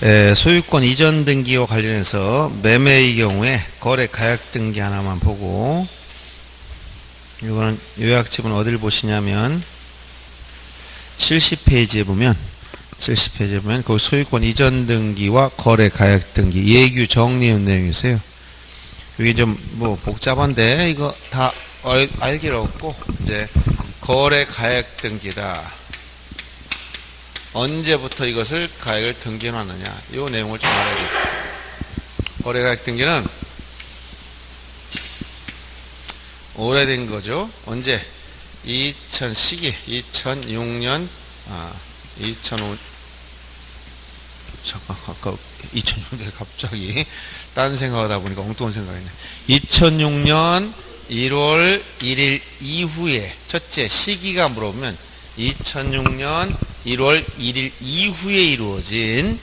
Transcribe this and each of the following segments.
소유권 이전 등기와 관련해서 매매의 경우에 거래 가약 등기 하나만 보고, 이거는 요약집은 어딜 보시냐면 70페이지에 보면 거기 소유권 이전 등기와 거래 가약 등기 예규 정리한 내용이 있어요. 이게 좀 뭐 복잡한데 이거 다 알기로 없고, 이제 거래 가약 등기다. 언제부터 이것을 가액을 등기하느냐, 이 내용을 좀 알아야 돼요. 거래 가액 등기는 오래된 거죠. 언제? 2006년 2005 잠깐 아까 2000년대 갑자기 딴 생각하다 보니까 엉뚱한 생각이네. 2006년 1월 1일 이후에, 첫째 시기가 물어보면 2006년 1월 1일 이후에 이루어진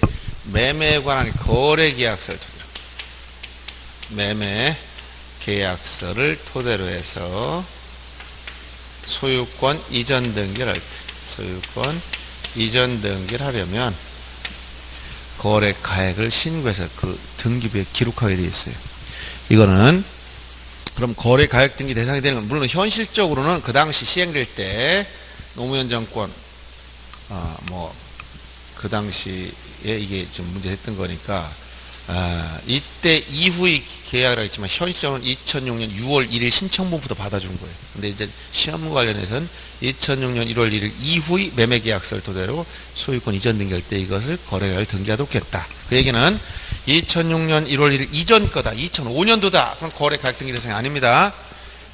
매매에 관한 거래 계약서를 토대로, 매매 계약서를 토대로 해서 소유권 이전 등기를 할 때, 소유권 이전 등기를 하려면 거래 가액을 신고해서 그 등기부에 기록하게 되어 있어요. 이거는 그럼 거래 가액 등기 대상이 되는 건, 물론 현실적으로는 그 당시 시행될 때 노무현 정권 그 당시에 이게 좀 문제됐던 거니까 이때 이후의 계약을 하겠지만, 현실적으로는 2006년 6월 1일 신청본부터 받아준 거예요. 근데 이제 시험 관련해서는 2006년 1월 1일 이후의 매매 계약서를 토대로 소유권 이전 등기할 때 이것을 거래가액을 등기하도록 했다. 그 얘기는 2006년 1월 1일 이전 거다, 2005년도다. 그럼 거래 가액 등기 대상이 아닙니다.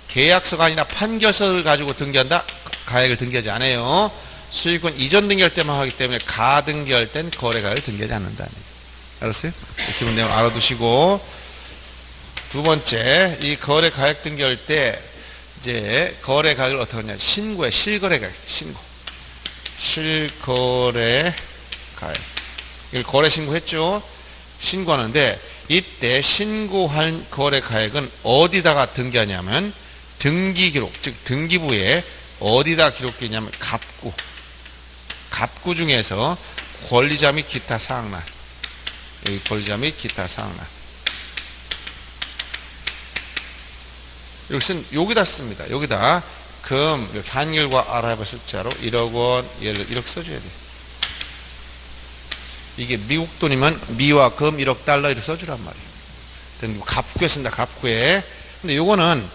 계약서가 아니라 판결서를 가지고 등기한다, 가액을 등기하지 않아요. 소유권 이전 등기할 때만 하기 때문에 가등기할 땐 거래가액을 등기하지 않는다는 얘기예요. 알았어요? 기본 내용 알아두시고, 두 번째, 이 거래 가액 등기할 때 이제 거래 가액을 어떻게 하냐, 신고해. 실거래 가액, 실거래 가액. 이걸 거래 신고했죠? 신고하는데 이때 신고한 거래 가액은 어디다가 등기하냐면 등기 기록, 즉 등기부에 어디다 기록되어 있냐면 갑구 중에서 권리자 및 기타 사항란, 여기 권리자 및 기타 사항란, 여기다 씁니다. 여기다 금, 환율과 알아봐 숫자로 1억 원, 얘를 1억 써줘야 돼. 이게 미국 돈이면 미와 금 1억 달러 이렇게 써주란 말이에요. 갑구에 쓴다, 갑구에. 근데 요거는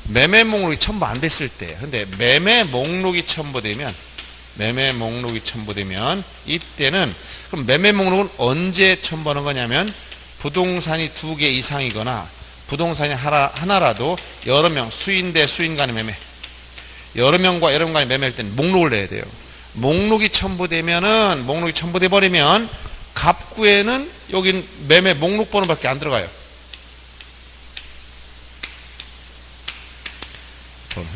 매매 목록이 첨부 안 됐을 때, 근데 매매 목록이 첨부되면 이때는, 그럼 매매 목록은 언제 첨부하는 거냐면 부동산이 2개 이상이거나 부동산이 하나라도 여러 명, 수인 대 수인 간의 매매, 여러 명과 여러 명 간의 매매할 때는 목록을 내야 돼요. 목록이 첨부돼 버리면 갑구에는 여긴 매매 목록 번호밖에 안 들어가요.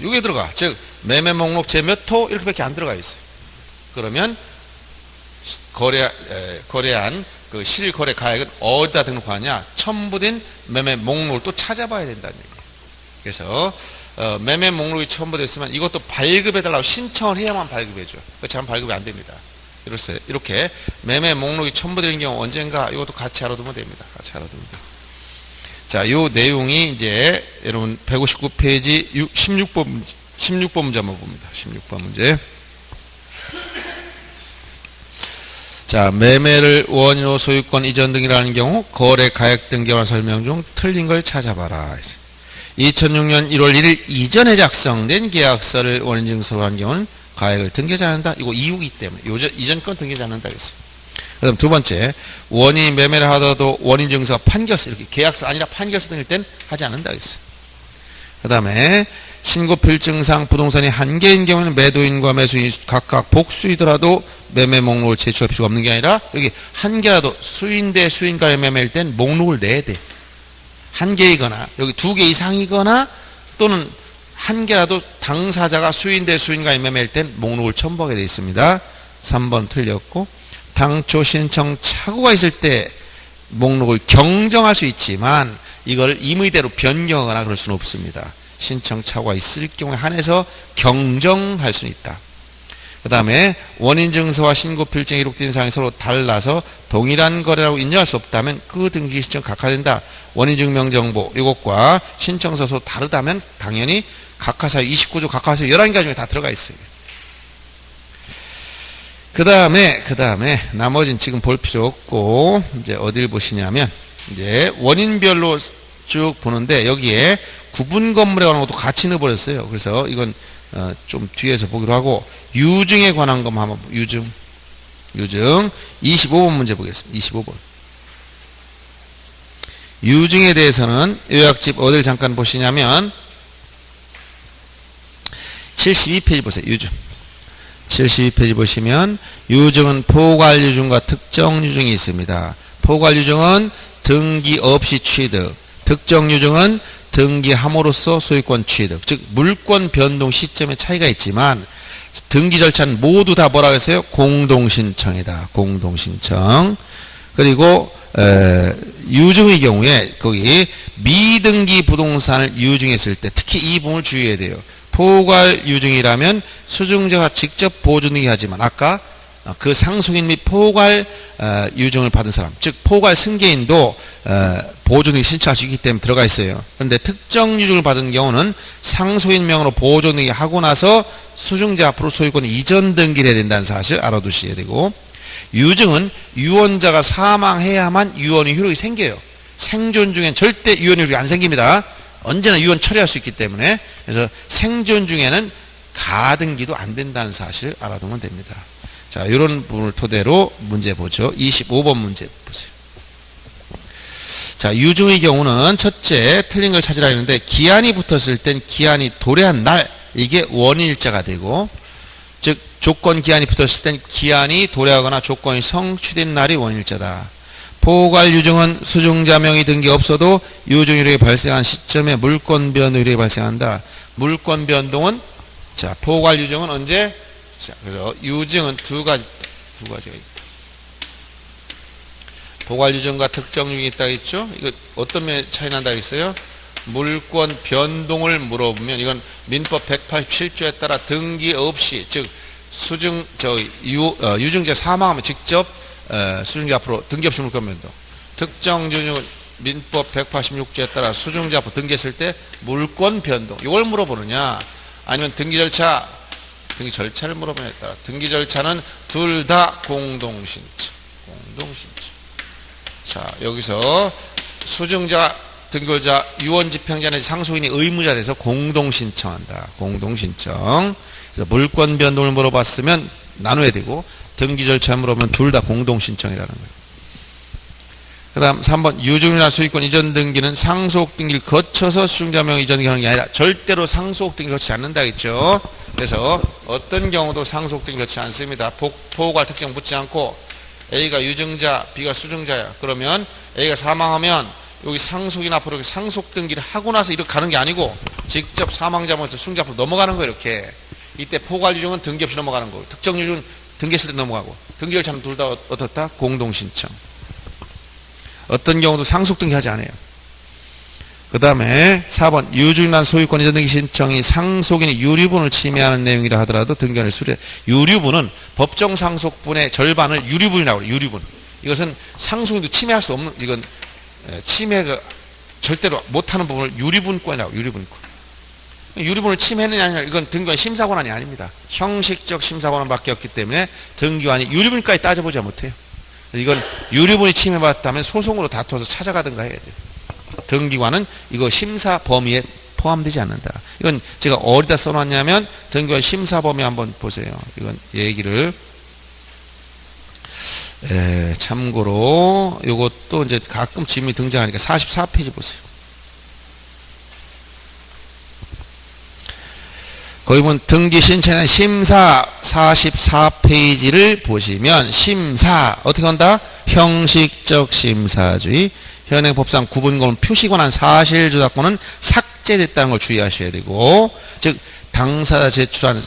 여기에 들어가. 즉 매매 목록 제 몇 호 이렇게밖에 안 들어가 있어요. 그러면 거래한 그 실거래 가액은 어디다 등록하냐? 첨부된 매매 목록을 또 찾아봐야 된다는 얘기예요. 그래서 매매 목록이 첨부됐으면 이것도 발급해달라고 신청을 해야만 발급해줘. 그렇지만 발급이 안 됩니다. 이렇게 매매 목록이 첨부되는 경우 언젠가 이것도 같이 알아두면 됩니다. 같이 알아두면 돼요. 자, 요 내용이 이제 여러분 159페이지 16번 문제 한번 봅니다. 16번 문제. 자, 매매를 원인으로 소유권 이전 등이라는 경우 거래 가액 등기에 관한 설명 중 틀린 걸 찾아봐라. 2006년 1월 1일 이전에 작성된 계약서를 원인 증서로 한 경우는 가액을 등기하지 않는다. 이거 이후이기 때문에 이전 건 등기하지 않는다 그랬어요. 그다음 두 번째, 원인 매매를 하더라도 원인 증서, 판결서, 이렇게 계약서 아니라 판결서 등일 땐 하지 않는다 그랬어요. 그다음에 신고 필증상 부동산이 한 개인 경우는 매도인과 매수인이 각각 복수이더라도 매매 목록을 제출할 필요가 없는 게 아니라 여기 한 개라도 수인 대 수인 간의 매매일 땐 목록을 내야 돼. 한 개이거나 여기 2개 이상이거나 또는 한 개라도 당사자가 수인 대 수인 간의 매매일 땐 목록을 첨부하게 되어 있습니다. 3번 틀렸고, 당초 신청 착오가 있을 때 목록을 경정할 수 있지만 이걸 임의대로 변경하거나 그럴 수는 없습니다. 신청 착오가 있을 경우에 한해서 경정할 수는 있다. 그 다음에 원인 증서와 신고 필증이 기록된 사항이 서로 달라서 동일한 거래라고 인정할 수 없다면 그 등기 신청 각하된다. 원인 증명 정보 이것과 신청서 서로 다르다면 당연히 각하사유 29조 각하사유 11개 중에 다 들어가 있어요. 그 다음에 나머지는 지금 볼 필요 없고 이제 어딜 보시냐면 이제 원인별로 쭉 보는데 여기에 구분 건물에 관한 것도 같이 넣어버렸어요. 그래서 이건 좀 뒤에서 보기로 하고 유증에 관한 것만 한번 유증 25번 문제 보겠습니다. 25번 유증에 대해서는 요약집 어딜 잠깐 보시냐면 72페이지 보세요. 유증 72페이지 보시면 유증은 포괄유증과 특정유증이 있습니다. 포괄유증은 등기 없이 취득, 특정유증은 등기함으로써 소유권 취득, 즉 물권 변동 시점의 차이가 있지만 등기 절차는 모두 다 뭐라고 했어요? 공동신청이다. 공동신청. 그리고 유증의 경우에 거기 미등기 부동산을 유증했을 때 특히 이 부분을 주의해야 돼요. 포괄 유증이라면 수증자가 직접 보증등기하지만 아까 그 상속인 및 포괄 유증을 받은 사람, 즉 포괄 승계인도 보존등기 신청할 수 있기 때문에 들어가 있어요. 그런데 특정 유증을 받은 경우는 상속인 명으로 보존등기 하고 나서 수증자 앞으로 소유권 이전 등기를 해야 된다는 사실 알아두셔야 되고, 유증은 유언자가 사망해야만 유언의 효력이 생겨요. 생존 중엔 절대 유언의 효력이 안 생깁니다. 언제나 유언 처리할 수 있기 때문에. 그래서 생존 중에는 가등기도 안 된다는 사실 알아두면 됩니다. 자, 이런 부분을 토대로 문제 보죠. 25번 문제 보세요. 자, 유증의 경우는 첫째, 틀린 걸 찾으라 했는데 기한이 붙었을 땐 기한이 도래한 날, 이게 원일자가 되고, 즉 조건 기한이 붙었을 땐 기한이 도래하거나 조건이 성취된 날이 원일자다. 포괄 유증은 수증자 명의 등기 없어도 유증 효력이 발생한 시점에 물권 변동 효력이 발생한다. 물권 변동은, 자, 포괄 유증은 언제? 자, 그래서 유증은 두 가지가 있다. 포괄 유증과 특정 유증이 있다 했죠? 이거 어떤 면에 차이 난다 했어요? 물권 변동을 물어보면 이건 민법 187조에 따라 등기 없이, 즉 유증자 사망하면 직접 수증자 앞으로 등기 없이 물권 변동. 특정 유증은 민법 186조에 따라 수증자 앞으로 등기했을 때 물권 변동. 이걸 물어보느냐? 아니면 등기 절차를 물어보냐에 따라. 등기 절차는 둘 다 공동신청. 자, 여기서 수증자, 등기자, 유언집행자 내지 상속인이 의무자 돼서 공동신청한다. 공동신청. 그래서 물권 변동을 물어봤으면 나눠야 되고, 등기 절차를 물어보면 둘 다 공동신청이라는 거예요. 그 다음 3번, 유증이나 소유권 이전 등기는 상속 등기를 거쳐서 수증자명 이전 등기하는 게 아니라 절대로 상속 등기를 거치지 않는다 했죠. 그래서 어떤 경우도 상속 등기를 거치지 않습니다. 포괄 특정 묻지 않고 A가 유증자, B가 수증자야. 그러면 A가 사망하면 여기 상속인 앞으로 상속 등기를 하고 나서 이렇게 가는 게 아니고 직접 사망자부터 수증자 앞으로 넘어가는 거예요. 이렇게. 이때 포괄 유증은 등기 없이 넘어가는 거고, 특정 유증은 등기했을 때 넘어가고, 등기 절차는 둘 다 어떻다? 공동신청. 어떤 경우도 상속 등기하지 않아요. 그 다음에 4번, 유증난 소유권 이전 등기 신청이 상속인의 유류분을 침해하는 내용이라 하더라도 등기원을 수리해. 유류분은 법정 상속분의 절반을 유류분이라고 해요. 유류분. 이것은 상속인도 침해할 수 없는, 이건 침해가 절대로 못하는 부분을 유류분권이라고 해요. 유류분권. 유류분을 침해했느냐 아니냐, 이건 등기관 심사권한이 아닙니다. 형식적 심사권한밖에 없기 때문에 등기관이 유류분까지 따져보지 못해요. 이건 유류분이 침해받았다면 소송으로 다투어서 찾아가든가 해야 돼요. 등기관은 이거 심사 범위에 포함되지 않는다. 이건 제가 어디다 써놨냐면 등기관 심사 범위 한번 보세요. 이건 얘기를 참고로 이것도 이제 가끔 질문이 등장하니까 44페이지 보세요. 거기 보면 등기 신청의 심사 44페이지를 보시면 심사 어떻게 한다? 형식적 심사주의. 현행법상 구분권 표시권한 사실조작권은 삭제됐다는 걸 주의하셔야 되고, 즉 당사자 제출한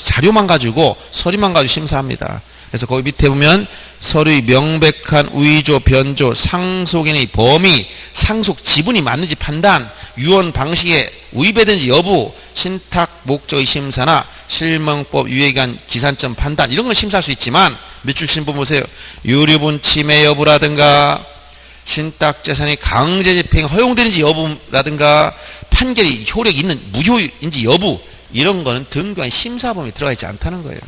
자료만 가지고 서류만 가지고 심사합니다. 그래서 거기 밑에 보면 서류의 명백한 위조, 변조, 상속인의 범위, 상속 지분이 맞는지 판단, 유언 방식에 위배된지 여부, 신탁 목적의 심사나 실명법, 유예기한, 기산점 판단 이런 건 심사할 수 있지만 밑줄 친 부분 보세요. 유류분 침해 여부라든가 신탁재산이 강제 집행이 허용되는지 여부라든가 판결이 효력이 있는 무효인지 여부 이런 거는 등기관 심사 범위에 들어가 있지 않다는 거예요.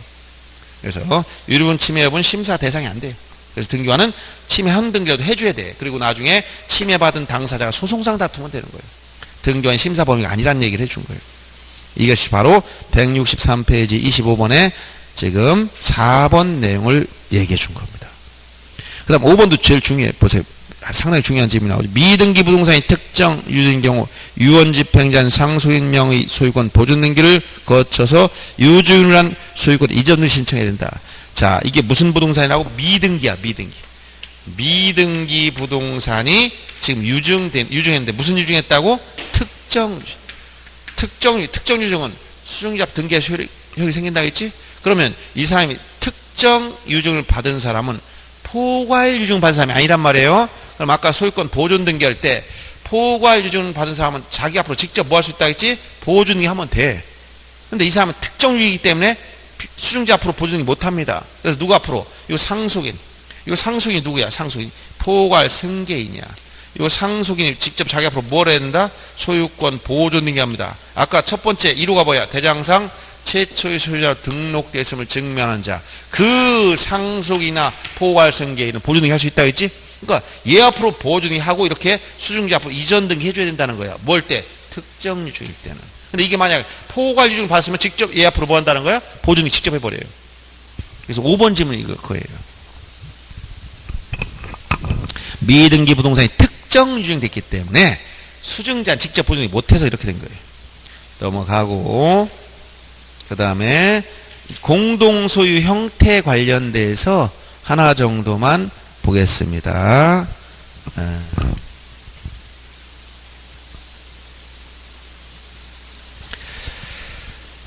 그래서 유류분 침해 여부는 심사 대상이 안 돼요. 그래서 등기관은 침해한 등기라도 해줘야 돼. 그리고 나중에 침해받은 당사자가 소송상 다투면 되는 거예요. 등기관 심사 범위가 아니라는 얘기를 해준 거예요. 이것이 바로 163페이지 25번에 지금 4번 내용을 얘기해 준 겁니다. 그 다음 5번도 제일 중요해. 보세요. 상당히 중요한 질문이 나오죠. 미등기 부동산이 특정 유주인 경우 유언집행자는 상속인 명의 소유권 보존 등기를 거쳐서 유주인을 한 소유권 이전을 신청해야 된다. 자, 이게 무슨 부동산이라고? 미등기야, 미등기. 미등기 부동산이 지금 유증했는데 무슨 유증했다고? 특정 유증은 수증자 등기에 효력이 생긴다겠지? 그러면 이 사람이 특정 유증을 받은 사람은 포괄 유증 받은 사람이 아니란 말이에요. 그럼 아까 소유권 보존 등기할 때 포괄 유증 받은 사람은 자기 앞으로 직접 뭐 할 수 있다겠지? 보존 등기 하면 돼. 근데 이 사람은 특정 유이기 때문에 수증자 앞으로 보존 등기 못 합니다. 그래서 누구 앞으로? 이거 상속인. 이거 상속인이 누구야? 상속인. 포괄 승계인이야. 이거 상속인이 직접 자기 앞으로 뭘 해야 된다? 소유권 보존 등기합니다. 아까 첫 번째 1호가 뭐야? 대장상 최초의 소유자 등록되어 있음을 증명하는 자. 그 상속이나 포괄 승계인은 보존 등기 할 수 있다 했지? 그러니까 얘 앞으로 보존 등기 하고 이렇게 수증자 앞으로 이전 등기 해줘야 된다는 거야. 뭘 때? 특정 유증일 때는. 근데 이게 만약 포괄 유증을 받았으면 직접 얘 앞으로 뭐 한다는 거야? 보존 등기 직접 해버려요. 그래서 5번 질문이 그거예요. 미등기 부동산이 특정 유증됐기 때문에 수증자는 직접 보존이 못해서 이렇게 된 거예요. 넘어가고 그 다음에 공동소유 형태 관련돼서 하나 정도만 보겠습니다.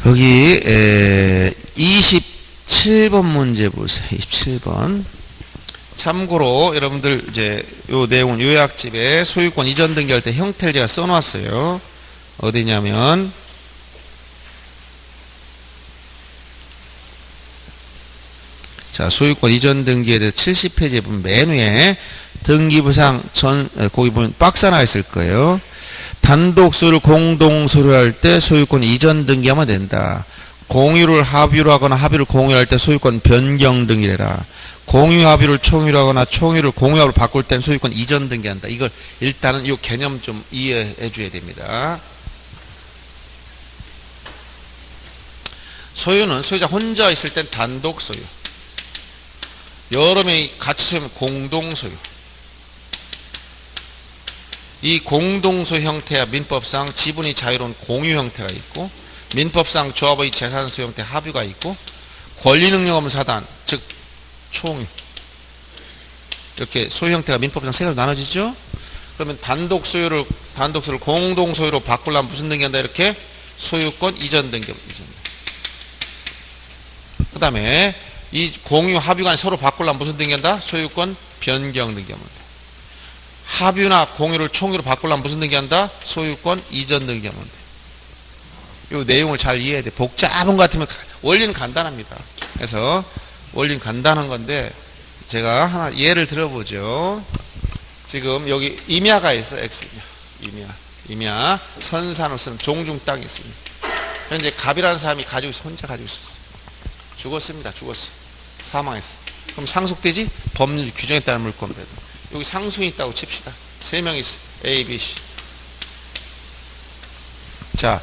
여기 27번 문제 보세요. 27번. 참고로 여러분들 이제 요 내용은 요약집에 소유권 이전 등기할 때 형태를 제가 써놨어요. 어디냐면 자, 소유권 이전 등기에 대해서 70페이지에 보면 맨 위에 등기부상 거기 보면 박스 하나 있을 거예요. 단독 소유를 공동 소유할 때 소유권 이전 등기하면 된다. 공유를 합유로 하거나 합유를 공유할 때 소유권 변경 등기를 해라. 공유 합유를 총유로 하거나 총유를 공유합으로 바꿀 때는 소유권 이전 등기한다. 이걸 일단은 이 개념 좀 이해해 줘야 됩니다. 소유는 소유자 혼자 있을 땐 단독 소유. 여러 명이 같이 소유하면 공동 소유. 이 공동 소유 형태야 민법상 지분이 자유로운 공유 형태가 있고 민법상 조합의 재산 소유 형태 합유가 있고 권리 능력 없는 사단 즉 총유 이렇게 소유 형태가 민법상 세 가지로 나눠지죠. 그러면 단독 소유를 공동 소유로 바꾸려면 무슨 등기한다? 이렇게 소유권 이전 등기. 그 다음에 이 공유 합유 간에 서로 바꾸려면 무슨 등기한다? 소유권 변경 등기하면 돼. 합유나 공유를 총유로 바꾸려면 무슨 등기한다? 소유권 이전 등기하면 돼. 이 내용을 잘 이해해야 돼. 복잡한 것 같으면 원리는 간단합니다. 그래서 원리는 간단한 건데 제가 하나 예를 들어보죠. 지금 여기 임야가 있어. 임야 선산으로 쓰는 종중 땅이 있습니다. 현재 갑이라는 사람이 혼자 가지고 있었어. 죽었습니다. 죽었어. 사망했어. 그럼 상속되지? 법률 규정에 따른 물권배도. 여기 상속이 있다고 칩시다. 3명 있어. A, B, C. 자,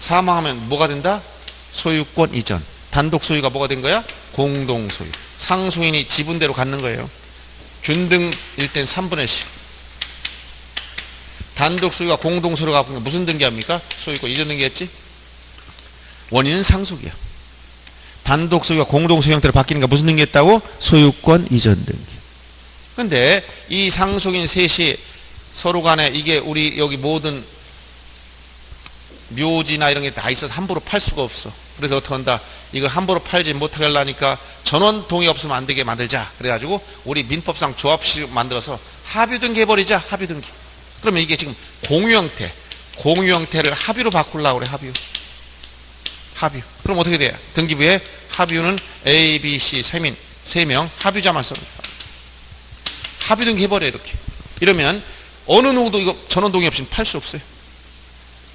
사망하면 뭐가 된다? 소유권 이전. 단독 소유가 뭐가 된 거야? 공동 소유. 상속인이 지분대로 갖는 거예요. 균등일 땐 3분의 10. 단독 소유가 공동 소유가 갖고 무슨 등기합니까? 소유권 이전 등기했지? 원인은 상속이야. 단독 소유가 공동 소유 형태로 바뀌니까 무슨 등기했다고? 소유권 이전 등기. 근데 이 상속인 셋이 서로 간에 이게 우리 여기 모든 묘지나 이런 게 다 있어서 함부로 팔 수가 없어. 그래서 어떻게 한다? 이걸 함부로 팔지 못하게 하려니까 전원 동의 없으면 안 되게 만들자. 그래가지고 우리 민법상 조합식 만들어서 합유 등기 해버리자. 합유 등기. 그러면 이게 지금 공유 형태를 합유로 바꾸려고 그래. 합유. 그럼 어떻게 돼요? 등기부에 합유는 A, B, C 3명 합유자만 써요. 합유 등기해버려 이렇게. 이러면 어느 누구도 이거 전원동의 없이는 팔 수 없어요.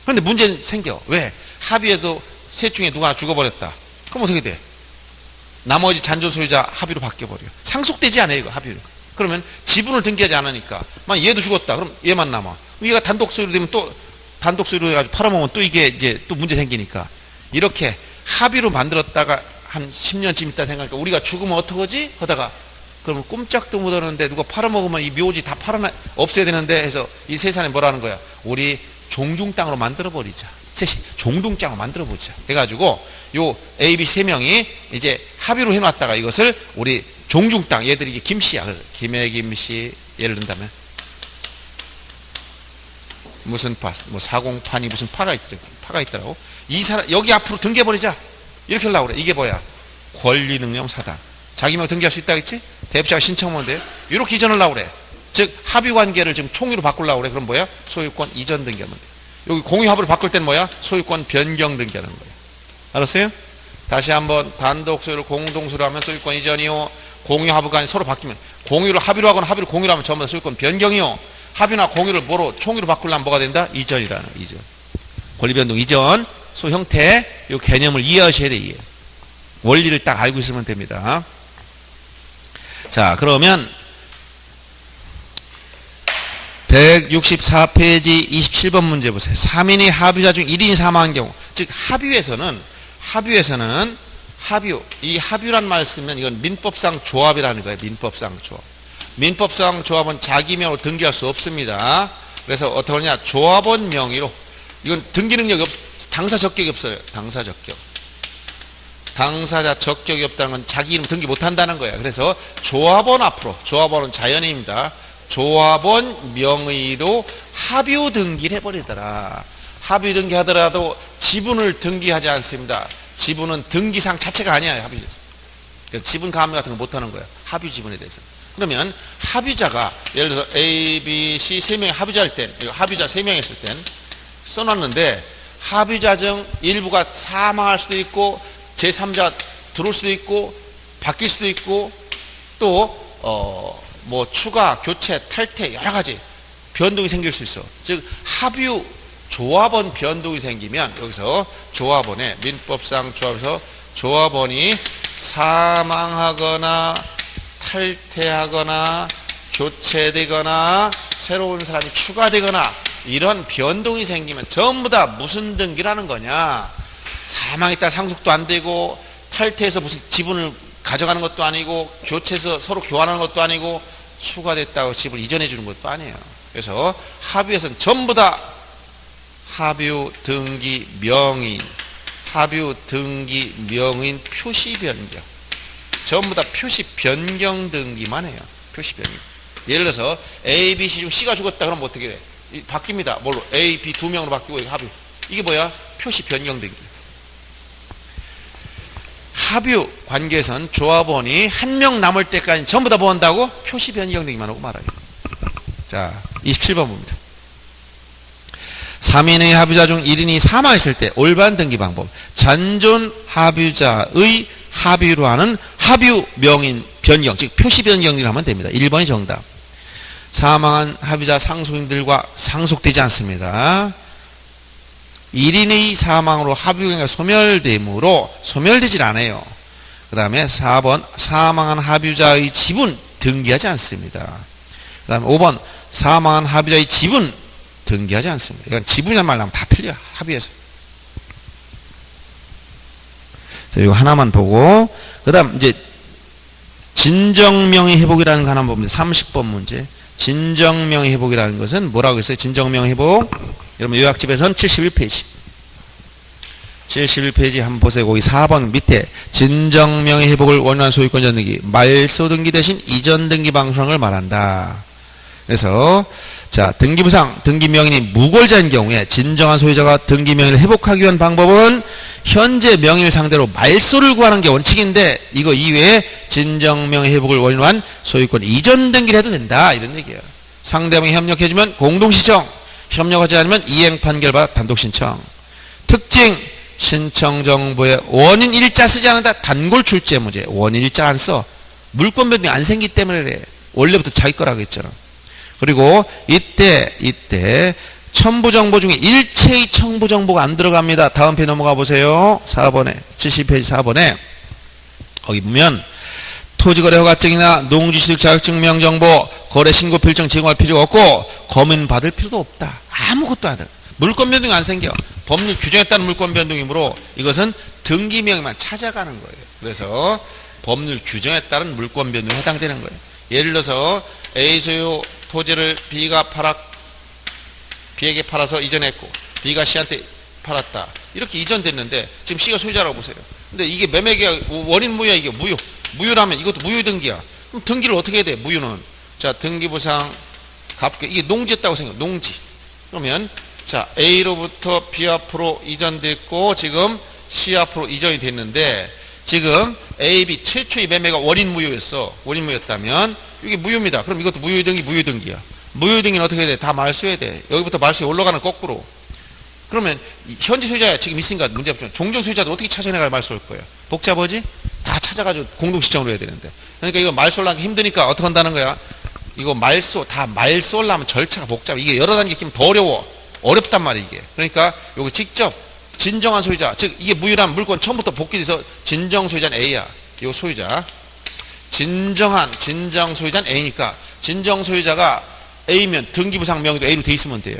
그런데 문제는 생겨. 왜? 합의에도 셋 중에 누가 죽어버렸다. 그럼 어떻게 돼? 나머지 잔존 소유자 합의로 바뀌어버려요. 상속되지 않아요, 이거 합의로. 그러면 지분을 등기하지 않으니까. 만약 얘도 죽었다. 그럼 얘만 남아. 얘가 단독 소유로 되면 또 단독 소유로 해가지고 팔아먹으면 또 이게 이제 또 문제 생기니까. 이렇게 합의로 만들었다가 한 10년쯤 있다 생각하니까 우리가 죽으면 어떡하지? 하다가 그러면 꼼짝도 못 하는데 누가 팔아먹으면 이 묘지 다 없애야 되는데 해서 이 세상에 뭐라는 거야? 우리 종중땅으로 만들어버리자. 종중땅으로 만들어보자. 해가지고 요 A, B 3명이 이제 합의로 해놨다가 이것을 우리 종중땅, 얘들이 이제 김씨야. 김해 김씨, 예를 든다면 무슨 파, 뭐 사공판이 무슨 파가 있더라고. 이 사람, 여기 앞으로 등기해버리자. 이렇게 하려고 그래. 이게 뭐야? 권리능력 사당. 자기만 등기할 수 있다겠지? 대표자가 신청하면 돼요. 이렇게 이전하려고 그래. 즉, 합의 관계를 지금 총유로 바꾸려고 그래. 그럼 뭐야? 소유권 이전 등기하면 돼. 여기 공유 합의를 바꿀 때는 뭐야? 소유권 변경 등기하는 거예요. 알았어요? 다시 한번 단독 소유를 공동 소유로 하면 소유권 이전이요. 공유 합의가 아니라 서로 바뀌면 공유를 합의로 하거나 합의를 공유로 하면 전부 다 소유권 변경이요. 합의나 공유를 뭐로 총유로 바꾸려면 뭐가 된다? 이전이라는 거. 이전. 권리 변동 이전 소 형태 이 개념을 이해하셔야 돼. 이해. 원리를 딱 알고 있으면 됩니다. 자, 그러면 164페이지 27번 문제 보세요. 3인이 합의자 중 1인이 사망한 경우, 즉 합의에서는 합유, 이 합유란 말 쓰면 이건 민법상 조합이라는 거예요. 민법상 조합. 민법상 조합은 자기 명으로 등기할 수 없습니다. 그래서 어떻게 하냐? 조합원 명의로. 이건 등기 능력이 당사 적격이 없어요. 당사 적격. 당사자 적격이 없다는 건 자기 이름 등기 못 한다는 거예요. 그래서 조합원 앞으로, 조합원은 자연인입니다. 조합원 명의로 합유 등기를 해버리더라. 합유 등기 하더라도 지분을 등기하지 않습니다. 지분은 등기상 자체가 아니에요. 합유. 그래서 지분 가압류 같은 거 못 하는 거예요. 합유 지분에 대해서. 그러면 합유자가 예를 들어서 A, B, C 3명이 합유자일 땐, 합유자 3명이 있을 땐 써놨는데 합유자 중 일부가 사망할 수도 있고 제3자 들어올 수도 있고 바뀔 수도 있고 또 뭐 추가, 교체, 탈퇴 여러 가지 변동이 생길 수 있어. 즉 합유 조합원 변동이 생기면 여기서 조합원의 민법상 조합에서 조합원이 사망하거나 탈퇴하거나 교체되거나 새로운 사람이 추가되거나 이런 변동이 생기면 전부 다 무슨 등기를 하는 거냐? 사망했다 상속도 안 되고 탈퇴해서 무슨 지분을 가져가는 것도 아니고 교체해서 서로 교환하는 것도 아니고 추가됐다고 집을 이전해 주는 것도 아니에요. 그래서 합유에서는 전부 다 합유 등기 명의, 합유 등기 명의인 표시 변경, 전부 다 표시 변경 등기만 해요. 표시 변경. 예를 들어서 A, B, C 중 C가 죽었다 그러면 어떻게 돼? 바뀝니다. 뭘로? A, B 2명으로 바뀌고 합유. 이게 뭐야? 표시 변경 등기. 합유 관계에선 조합원이 한 명 남을 때까지 전부 다 뭐 한다고? 표시 변경 등기만 하고 말아요. 자, 27번 봅니다. 3인의 합유자 중 1인이 사망했을 때 올바른 등기 방법. 잔존 합유자의 합유로 하는 합유 명인 변경, 즉 표시 변경을 하면 됩니다. 1번이 정답. 사망한 합유자 상속인들과 상속되지 않습니다. 1인의 사망으로 합유가 소멸되므로 소멸되질 않아요. 그 다음에 4번 사망한 합유자의 지분 등기하지 않습니다. 그 다음에 5번 사망한 합유자의 지분 등기하지 않습니다. 이건 지분이란 말 나오면 다 틀려. 합의에서. 자, 이거 하나만 보고 그 다음 이제 진정명의 회복이라는 거 하나 봅니다. 30번 문제. 진정명의 회복이라는 것은 뭐라고 했어요? 진정명의 회복. 여러분 요약집에서는 71페이지. 71페이지 한번 보세요. 거기 4번 밑에 진정명의 회복을 원하는 소유권 전등기, 말소 등기 대신 이전 등기 방식을 말한다. 그래서 자, 등기부상 등기명인이 무골자인 경우에 진정한 소유자가 등기명의를 회복하기 위한 방법은 현재 명의를 상대로 말소를 구하는 게 원칙인데 이거 이외에 진정명의 회복을 원하는 소유권 이전 등기를 해도 된다. 이런 얘기예요. 상대방이 협력해주면 공동신청, 협력하지 않으면 이행 판결받아 단독신청. 특징, 신청정보에 원인 일자 쓰지 않는다. 단골 출제 문제. 원인 일자 안 써. 물권 변동이 안 생기기 때문에 그래. 원래부터 자기 거라고 했잖아. 그리고 이때 첨부정보 중에 일체의 첨부정보가 안 들어갑니다. 다음 페이지 넘어가 보세요. 4번에 70페이지 4번에 거기 보면 토지거래 허가증이나 농지취득 자격증명 정보 거래 신고 필증 제공할 필요가 없고 검인 받을 필요도 없다. 아무것도 안 돼. 물권 변동이 안 생겨. 법률 규정에 따른 물권 변동이므로 이것은 등기명만 찾아가는 거예요. 그래서 법률 규정에 따른 물권 변동에 해당되는 거예요. 예를 들어서 A 소유 토지를 B에게 팔아서 이전했고 B가 C한테 팔았다. 이렇게 이전됐는데 지금 C가 소유자라고 보세요. 근데 이게 매매계약 원인 무효야. 이게 무효라면 이것도 무효 등기야. 그럼 등기를 어떻게 해야 돼? 무효는 자 등기부상 갑계 이게 농지였다고 생각해. 농지. 그러면 자 A로부터 B 앞으로 이전됐고 지금 C 앞으로 이전이 됐는데 지금 A, B 최초의 매매가 원인 무효였어. 원인 무효였다면 이게 무효입니다. 그럼 이것도 무효 등기 무효 등기야. 무효 등기는 어떻게 해야 돼? 다 말소해야 돼. 여기부터 말소에 올라가는 거꾸로. 그러면 현재 소유자 지금 있으니까 문제 없죠. 종종 소유자도 어떻게 찾아내가 말소할 거예요? 복잡하지? 다 찾아가지고 공동시청으로 해야 되는데. 그러니까 이거 말소를 하기 힘드니까 어떻게 한다는 거야? 이거 말소를 하면 절차가 복잡해. 이게 여러 단계 끼면 더 어렵단 말이야 이게. 그러니까 요거 직접 진정한 소유자, 즉 이게 무효란 물건 처음부터 복귀돼서 진정 소유자는 A야. 요 소유자. 진정 소유자는 A니까 진정 소유자가 A면 등기부상 명의도 A로 돼 있으면 돼요.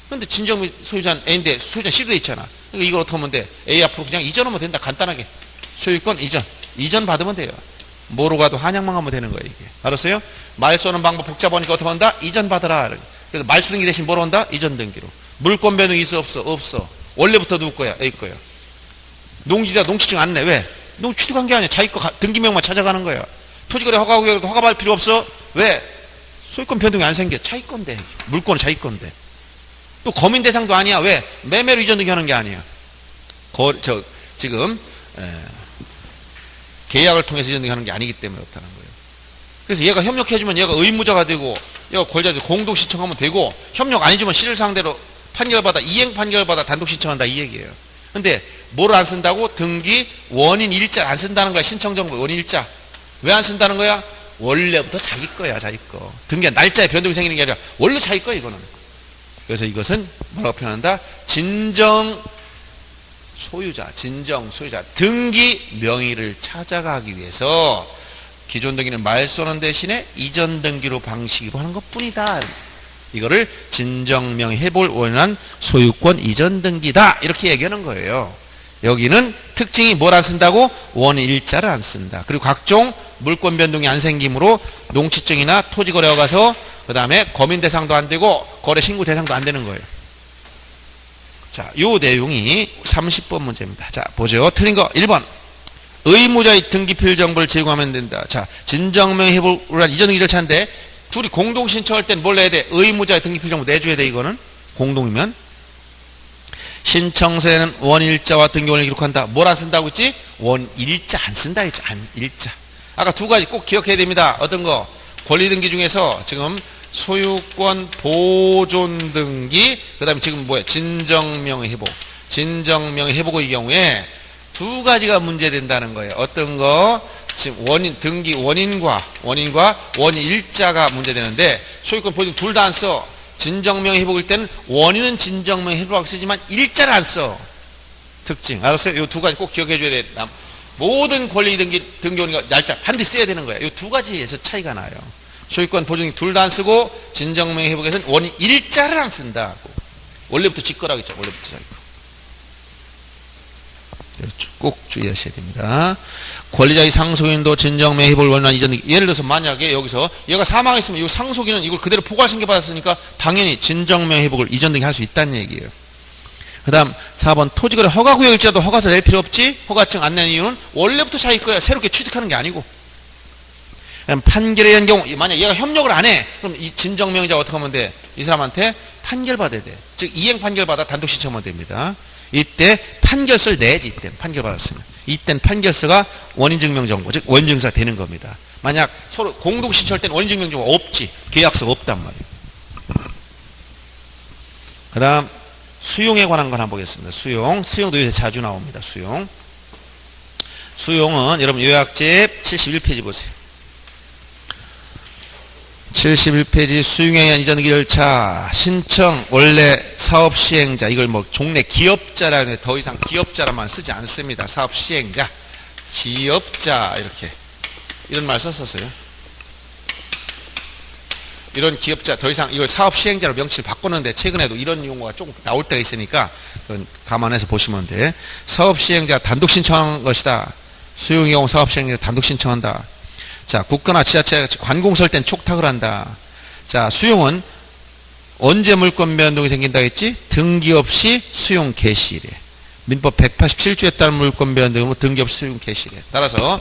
그런데 진정 소유자는 A인데 소유자는 C로 돼 있잖아. 그러니까 이걸 어떻게 하면 돼? A 앞으로 그냥 이전하면 된다. 간단하게. 소유권 이전 받으면 돼요. 뭐로 가도 한양만 가면 되는 거예요 이게. 알았어요? 말 쏘는 방법 복잡하니까 어떻게 한다? 이전 받으라. 그래서 말소 등기 대신 뭐로 한다? 이전 등기로. 물권 변동이 있어 없어? 없어. 원래부터 누구 거야? A 거야. 농지자 농지증 안 내. 왜? 농 취득한 게 아니야. 자기 거 등기명만 찾아가는 거야. 토지거래 허가구역도 허가받을 필요 없어. 왜? 소유권 변동이 안 생겨. 자기 건데. 물권은 자기 건데. 또 검인 대상도 아니야. 왜? 매매로 이전 등기하는 게 아니야. 지금 계약을 통해서 이전 등기하는 게 아니기 때문에 그렇다는 거예요. 그래서 얘가 협력해주면 얘가 의무자가 되고 얘가 권리자들 공동 신청하면 되고 협력 안 해주면 실을 상대로 판결받아 이행 판결받아 단독 신청한다 이 얘기예요. 근데 뭐를 안 쓴다고? 등기 원인 일자 안 쓴다는 거야. 신청정보 원인 일자. 왜 안 쓴다는 거야? 원래부터 자기 거야. 자기 거. 등기 날짜에 변동이 생기는 게 아니라 원래 자기 거야 이거는. 그래서 이것은 뭐라고 표현한다? 진정 소유자 등기 명의를 찾아가기 위해서 기존 등기는 말 쏘는 대신에 이전 등기로 방식으로 하는 것 뿐이다. 이거를 진정명의 회복을 원하는 소유권 이전 등기다. 이렇게 얘기하는 거예요. 여기는 특징이 뭘 안 쓴다고? 원인 일자를 안 쓴다. 그리고 각종 물권 변동이 안 생기므로 농지증이나 토지거래허 가서 그 다음에 검인 대상도 안 되고 거래 신고 대상도 안 되는 거예요. 자, 요 내용이 30번 문제입니다. 자, 보죠. 틀린 거 1번. 의무자의 등기필 정보를 제공하면 된다. 자, 진정명의 회복을 한 이전 등기 절차인데 둘이 공동 신청할 땐 뭘 내야 돼? 의무자의 등기필 정보 내줘야 돼. 이거는 공동이면. 신청서에는 원일자와 등기원을 기록한다. 뭘 안 쓴다고 했지? 원일자 안 쓴다 했지. 일자. 아까 두 가지 꼭 기억해야 됩니다. 어떤 거? 권리등기 중에서 지금 소유권 보존 등기, 그 다음에 지금 뭐야? 진정명의 회복. 진정명의 회복의 경우에 두 가지가 문제된다는 거예요. 어떤 거? 지금 등기 원인과 원인일자가 문제되는데 소유권 보존 둘 다 안 써. 진정명의 회복일 때는 원인은 진정명의 회복하고 쓰지만 일자를 안 써. 특징. 알았어요? 이 두 가지 꼭 기억해 줘야 돼. 모든 권리 등기원인과 날짜 반드시 써야 되는 거예요. 이 두 가지에서 차이가 나요. 소유권 보존 둘 다 안 쓰고 진정명의 회복에서는 원인 일자를 안 쓴다. 원래부터 지 거라고 했죠. 원래부터 자기 거. 꼭 주의하셔야 됩니다. 권리자의 상속인도 진정명의 회복을 원하는 이전 등기. 예를 들어서 만약에 여기서 얘가 사망했으면 이 상속인은 이걸 그대로 포괄 승계받았으니까 당연히 진정명의 회복을 이전 등기 할 수 있다는 얘기예요. 그 다음 4번 토지거래 허가구역일자도 허가서 낼 필요 없지. 허가증 안 낸 이유는 원래부터 자기 거야. 새롭게 취득하는 게 아니고. 판결에 의한 경우 만약 얘가 협력을 안 해. 그럼 이 진정명의자가 어떻게 하면 돼? 이 사람한테 판결받아야 돼. 즉 이행 판결받아 단독 신청하면 됩니다. 이때 판결서를 내야지. 이때는 판결받았으면. 이때는 판결서가 원인증명정보 즉 원인증서가 되는 겁니다. 만약 서로 공동 신청할 때는 원인증명정보가 없지. 계약서가 없단 말이에요. 그 다음 수용에 관한 걸 한번 보겠습니다. 수용도 요새 자주 나옵니다. 수용은 여러분 요약집 71페이지 보세요. 71페이지 수용에 의한 이전 열차 신청 원래 사업 시행자 이걸 뭐 종래 기업자라는 더 이상 기업자라만 쓰지 않습니다. 사업 시행자, 기업자 이렇게 이런 말 썼었어요. 이런 기업자 더 이상 이걸 사업 시행자로 명칭을 바꾸는데 최근에도 이런 용어가 조금 나올 때가 있으니까 그건 감안해서 보시면 돼. 사업 시행자 단독 신청한 것이다. 수용의 경우 사업 시행자 단독 신청한다. 자, 국가나 지자체가 관공서일 땐 촉탁을 한다. 자, 수용은 언제 물권 변동이 생긴다 했지? 등기 없이 수용 개시일에. 민법 187조에 따른 물권 변동으로 등기 없이 수용 개시일에. 따라서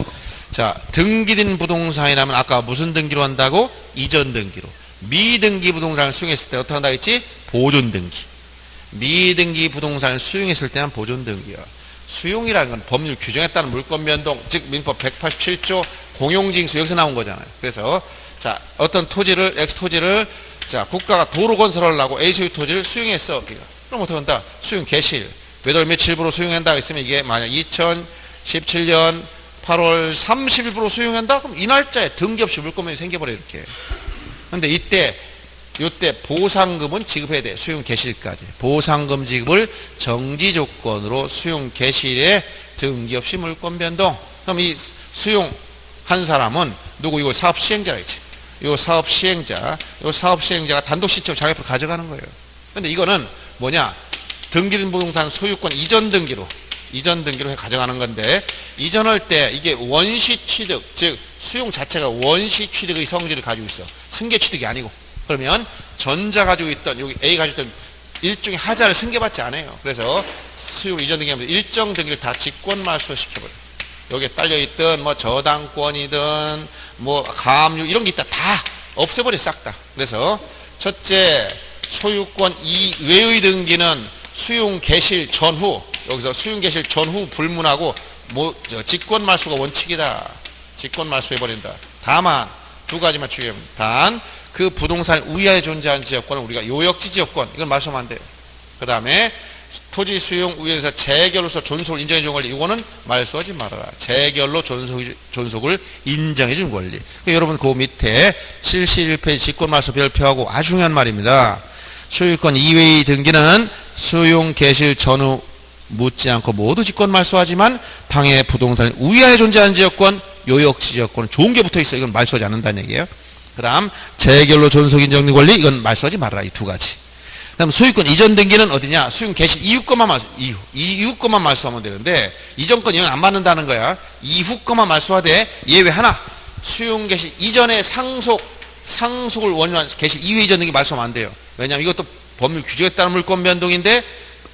자, 등기된 부동산이라면 아까 무슨 등기로 한다고? 이전 등기로. 미등기 부동산을 수용했을 때 어떻게 한다 했지? 보존 등기. 미등기 부동산을 수용했을 때는 보존 등기야. 수용이라는 건 법률 규정에 따른 물권 변동, 즉 민법 187조 공용징수 여기서 나온 거잖아요. 그래서 자, 어떤 토지를 X 토지를 자, 국가가 도로 건설하려고 A 소유 토지를 수용했어. 그럼 어떻게 한다? 수용 개시일. 몇 월 며칠부로 수용한다 했으면 이게 만약 2017년 8월 30일부로 수용한다? 그럼 이 날짜에 등기 없이 물권면이 생겨버려 이렇게. 근데 이때 보상금은 지급해야 돼. 수용 개시일까지. 보상금 지급을 정지 조건으로 수용 개시일에 등기 없이 물권 변동. 그럼 이 수용한 사람은 누구? 이거 사업 시행자라 했지. 이 사업 시행자가 단독 신청 자기 앞으로 가져가는 거예요. 근데 이거는 뭐냐? 등기된 부동산 소유권 이전 등기로 해 가져가는 건데, 이전할 때 이게 원시 취득, 즉 수용 자체가 원시 취득의 성질을 가지고 있어. 승계 취득이 아니고. 그러면 전자 가지고 있던, 여기 A 가지고 있던 일종의 하자를 승계받지 않아요. 그래서 수용 이전 등기하면서 일정 등기를 다 직권 말소 시켜버려요. 여기에 딸려있던 뭐 저당권이든 뭐 가압류 이런 게 있다 다 없애버려 싹 다. 그래서 첫째, 소유권 이외의 등기는 수용 개시일 전후, 여기서 수용 개시일 전후 불문하고 직권 말소가 원칙이다. 직권 말소해버린다. 다만 두 가지만 주의합니다. 단 그 부동산 우위하에 존재하는 지역권은 우리가 요역지 지역권, 이건 말소하면 안 돼요. 그 다음에 토지 수용 우위에서 재결로서 존속을 인정해 준 권리, 이거는 말소하지 말아라. 재결로 존속을 인정해 준 권리. 그러니까 여러분 그 밑에 71페이지 직권 말소 별표하고 아주 중요한 말입니다. 소유권 이외의 등기는 수용 개시일 전후 묻지 않고 모두 직권 말소하지만 당해 부동산 우위하에 존재하는 지역권, 요역지 지역권은 좋은 게 붙어 있어. 이건 말소하지 않는다는 얘기예요. 그 다음 재결로 존속 인정된 권리, 이건 말소하지 말아라. 이 두 가지. 그 다음 소유권 이전 등기는 어디냐? 수용 개시 이후 것만 이후 것만 말소하면 되는데, 이전 건 영 안 받는다는 거야. 이후 것만 말소하되 예외 하나. 수용 개시 이전의 상속을 원유한 개시 이후에 이전 등기 말소하면 안 돼요. 왜냐하면 이것도 법률 규정에 따른 물권 변동인데,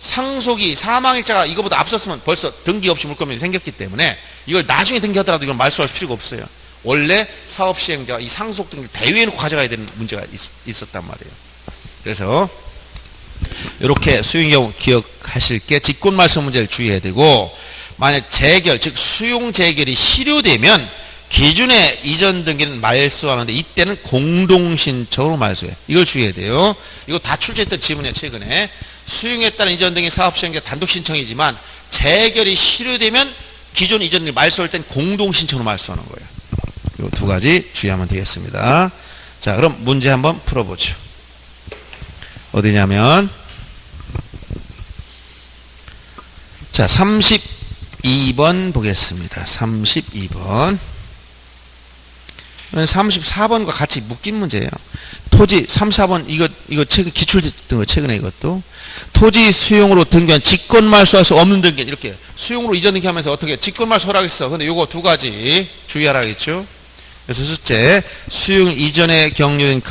상속이 사망일자가 이거보다 앞섰으면 벌써 등기 없이 물권 변동이 생겼기 때문에 이걸 나중에 등기하더라도 이걸 말소할 필요가 없어요. 원래 사업 시행자가 이 상속 등기를 대위해 놓고 가져가야 되는 문제가 있었단 말이에요. 그래서 이렇게 수용의 경우 기억하실 게 직권 말소 문제를 주의해야 되고, 만약 재결, 즉 수용 재결이 실효되면 기존의 이전 등기는 말소하는데 이때는 공동신청으로 말소해. 이걸 주의해야 돼요. 이거 다 출제했던 지문이에요. 최근에 수용에 따른 이전 등기 사업 시행자 단독 신청이지만 재결이 실효되면 기존 이전 등기 말소할 땐 공동신청으로 말소하는 거예요. 이 두 가지 주의하면 되겠습니다. 자, 그럼 문제 한번 풀어보죠. 어디냐면 자, 32번 보겠습니다. 32번. 34번과 같이 묶인 문제예요. 토지 34번 이거 최근 기출됐던 거 최근에 이것도 토지 수용으로 등기한 직권 말소할 수 없는 등기, 이렇게 수용으로 이전 등기하면서 어떻게 직권 말소하라겠어. 근데 요거 두 가지 주의하라겠죠. 그래서 첫째, 수용 이전에 경료된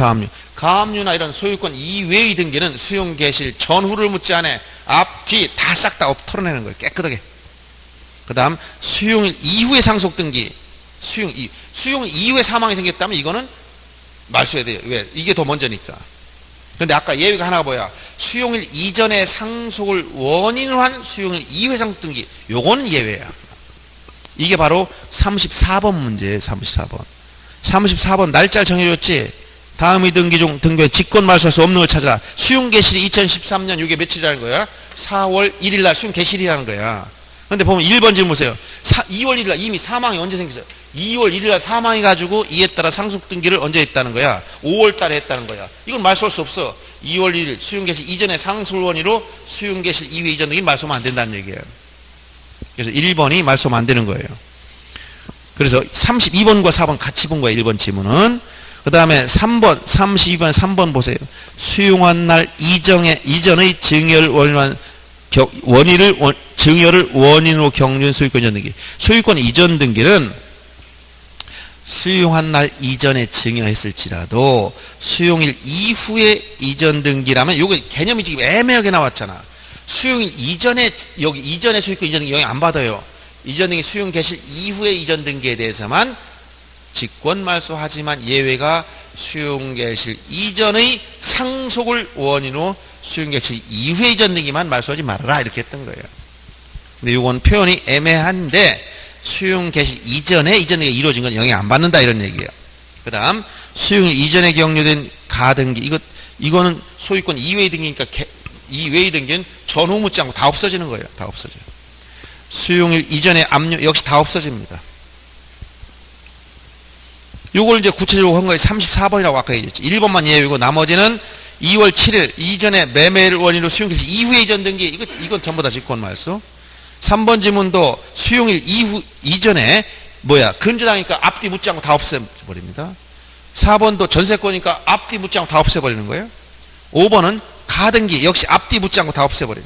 가압류나 이런 소유권 이외의 등기는 수용 개시일 전후를 묻지 않아 앞, 뒤 다 싹 다 털어내는 거예요. 깨끗하게. 그 다음 수용일 이후의 상속 등기, 수용 이후에 사망이 생겼다면 이거는 말소해야 돼요. 왜? 이게 더 먼저니까. 근데 아까 예외가 하나가 뭐야? 수용일 이전에 상속을 원인으로 한 수용일 이후의 상속 등기, 요건 예외야. 이게 바로 34번 문제예요. 34번 날짜를 정해줬지. 다음의 등기 중 등기에 직권 말소할 수 없는 걸 찾아라. 수용 개시일이 2013년 이게 며칠이라는 거야? 4월 1일 날 수용 개시일이라는 거야. 근데 보면 1번 질문 보세요. 2월 1일 날 이미 사망이 언제 생겼어요? 2월 1일 날 사망해 가지고 이에 따라 상속 등기를 언제 했다는 거야? 5월 달에 했다는 거야. 이건 말소할 수 없어. 2월 1일 수용 개시일 이전에 상속 원의로 수용 개시일 이후에 이전 등기 말소하면 안 된다는 얘기예요. 그래서 1번이 말소하면 안 되는 거예요. 그래서 32번과 4번 같이 본 거예요. 1번 지문은. 그 다음에 3번, 32번, 3번 보세요. 수용한 날 이전의 증여를 원인으로 경륜 소유권 이전 등기. 소유권 이전 등기는 수용한 날 이전에 증여했을지라도 수용일 이후에 이전 등기라면 요거 개념이 지금 애매하게 나왔잖아. 수용일 이전에 여기 이전에 소유권 이전 등기 영향 안 받아요. 이전 등기 수용 개시 이후에 이전 등기에 대해서만 직권 말소하지만 예외가 수용 개시 이전의 상속을 원인으로 수용 개시 이후에 이전 등기만 말소하지 말아라 이렇게 했던 거예요. 근데 이건 표현이 애매한데 수용 개시 이전에 이전 등기가 이루어진 건 영향 안 받는다 이런 얘기예요. 그다음 수용 이전에 격려된 가등기 이거는 소유권 이외의 등기니까 이외의 등기는 전후 묻지 않고 다 없어지는 거예요. 다 없어져요. 수용일 이전에 압류 역시 다 없어집니다. 요걸 이제 구체적으로 한 거에 34번이라고 아까 얘기했죠. 1번만 예외고 나머지는 2월 7일 이전에 매매를 원인으로 수용일 이후에 이전 등기 이건 전부 다 직권 말소. 3번 지문도 수용일 이전에 근저당이니까 앞뒤 묻지 않고 다 없애버립니다. 4번도 전세권이니까 앞뒤 묻지 않고 다 없애버리는 거예요. 5번은 가등기 역시 앞뒤 묻지 않고 다 없애버려요.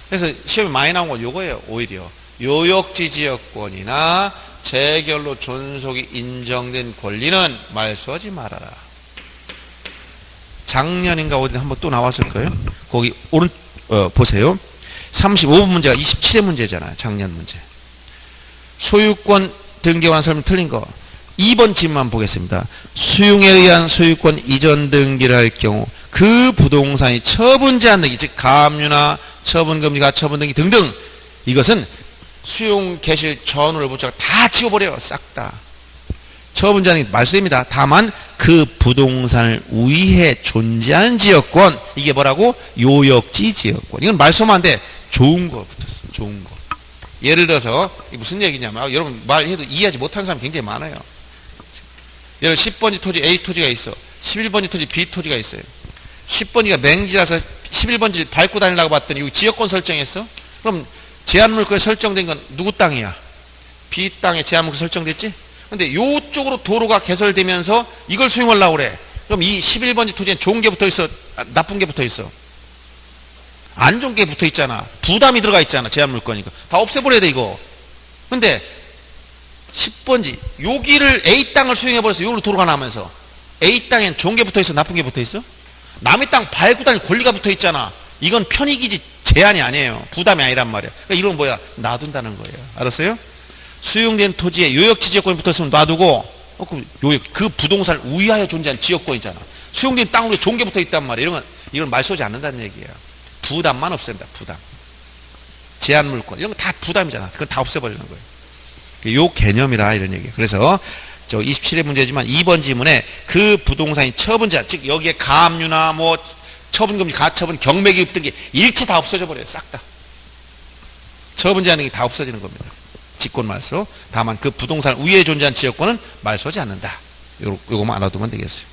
그래서 시험에 많이 나온 건 요거예요. 오히려 요역지지역권이나 재결로 존속이 인정된 권리는 말소하지 말아라. 작년인가 어디 한번 또 나왔을 거예요. 거기 보세요. 35번 문제가 27회 문제잖아요. 작년 문제. 소유권 등기에 관한 설명 틀린 거. 2번 질문만 보겠습니다. 수용에 의한 소유권 이전 등기를 할 경우 그 부동산이 처분 제한 등기, 즉 가압류나 처분금지, 가처분 등기 등등 이것은 수용 개시일 전후를 붙여서 다 지워버려요. 싹 다. 처분 제한 등기 말소됩니다. 다만 그 부동산을 위해 존재하는 지역권 이게 뭐라고? 요역지 지역권. 이건 말소만 안 돼. 좋은 거 붙었어. 좋은 거. 예를 들어서 무슨 얘기냐면 여러분 말해도 이해하지 못하는 사람이 굉장히 많아요. 예를 들어 10번지 토지 A 토지가 있어. 11번지 토지 B 토지가 있어요. 10번지가 맹지라서 11번지를 밟고 다니려고 봤더니 여기 지역권 설정했어. 그럼 제한물권에 설정된 건 누구 땅이야? B 땅에 제한물권 설정됐지? 근데 이쪽으로 도로가 개설되면서 이걸 수용하려고 그래. 그럼 이 11번지 토지엔 좋은 게 붙어 있어? 나쁜 게 붙어 있어? 안 좋은 게 붙어 있잖아. 부담이 들어가 있잖아. 제한물권이니까. 다 없애버려야 돼 이거. 근데 10번지 여기를 A 땅을 수용해버려서 여기로 도로가 나면서 A 땅엔 좋은 게 붙어 있어? 나쁜 게 붙어 있어? 남의 땅 밟고 다닐 권리가 붙어 있잖아. 이건 편익이지 제한이 아니에요. 부담이 아니란 말이야. 그러니까 이건 뭐야? 놔둔다는 거예요. 알았어요? 수용된 토지에 요역지 지역권이 붙었으면 놔두고 그 부동산을 우위하여 존재한 지역권이잖아. 수용된 땅으로 좋은 게 붙어 있단 말이야. 이건 말소하지 않는다는 얘기예요. 부담만 없앤다. 부담. 제한물권 이런 거 다 부담이잖아. 그건 다 없애버리는 거예요. 요 개념이라 이런 얘기예요. 그래서 저 27회 문제지만 2번 지문에 그 부동산이 처분자 즉 여기에 가압류나 처분금지, 가처분, 경매기업 등기 일체 다 없어져 버려요. 싹 다. 처분제한 게 다 없어지는 겁니다. 직권 말소. 다만 그 부동산 위에 존재한 지역권은 말소하지 않는다. 요거만 알아두면 되겠어요.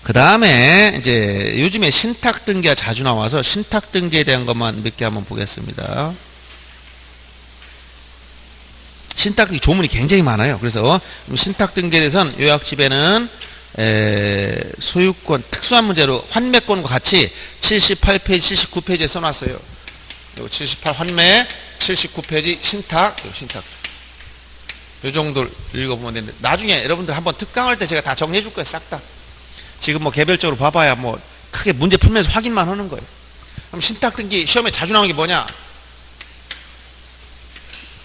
그 다음에 이제 요즘에 신탁 등기가 자주 나와서 신탁 등기에 대한 것만 몇 개 한번 보겠습니다. 신탁 등기 조문이 굉장히 많아요. 그래서 신탁 등기에 대해서는 요약집에는 소유권 특수한 문제로 환매권과 같이 78페이지, 79페이지에 써놨어요. 78 환매, 79페이지 신탁. 요 정도를 읽어보면 되는데 나중에 여러분들 한번 특강할 때 제가 다 정리해 줄 거예요. 싹 다. 지금 개별적으로 봐봐야 크게 문제 풀면서 확인만 하는 거예요. 그럼 신탁 등기 시험에 자주 나오는 게 뭐냐?